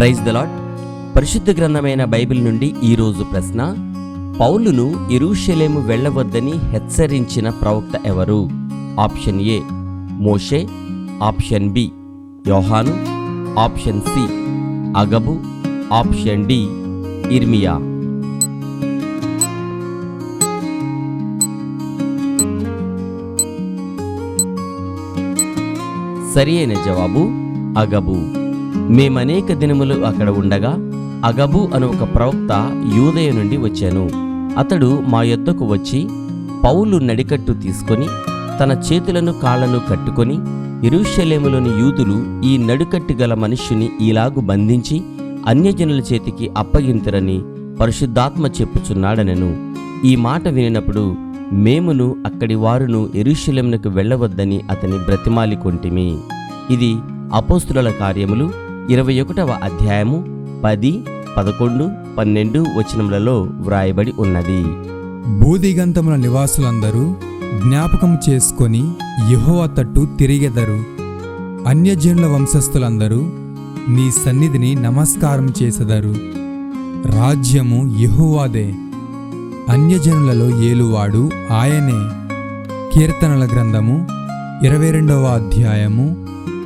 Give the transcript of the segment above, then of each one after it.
Praise the lord. పరిశుద్ధ గ్రంథమైన Bible నుండి ఈరోజు ప్రశ్న: పౌలును యెరూషలేము వెళ్ళవద్దని హెచ్చరించిన ప్రవక్త ఎవరు? ఆప్షన్ ఏ మోషే, ఆప్షన్ బి యోహాను, ఆప్షన్ సి అగబు, ఆప్షన్ డి ఇర్మియా. సరి అయిన జవాబు అగబు. మేమనేక దినములు అక్కడ ఉండగా అగబు అను ఒక ప్రవక్త యూదయ నుండి వచ్చాను. అతడు మా యొద్దకు వచ్చి పౌలు నడికట్టు తీసుకొని తన చేతులను కాళ్లను కట్టుకొని, యెరూషలేములోని యూదులు ఈ నడుకట్టు గల మనుష్యుని ఈలాగు బంధించి అన్యజనుల చేతికి అప్పగింతురని పరిశుద్ధాత్మ చెప్పుచున్నాడనెను. ఈ మాట వినినప్పుడు మేమును అక్కడి వారును యెరూషలేమునకు వెళ్ళవద్దని అతని బ్రతిమాలికొంటిమి. ఇది అపోస్తుల కార్యములు 21వ అధ్యాయము 10, 11, 12 వచనములలో వ్రాయబడి ఉన్నది. భూదిగంతముల నివాసులందరూ జ్ఞాపకం చేసుకొని యెహోవా తట్టు తిరిగెదరు. అన్యజనుల వంశస్థులందరూ నీ సన్నిధిని నమస్కారం చేసెదరు. రాజ్యము యెహోవాదే, అన్యజనులలో ఏలువాడు ఆయనే. కీర్తనల గ్రంథము 22వ అధ్యాయము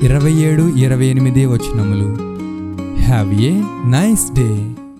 27, 28 వచనములు. Have a nice day.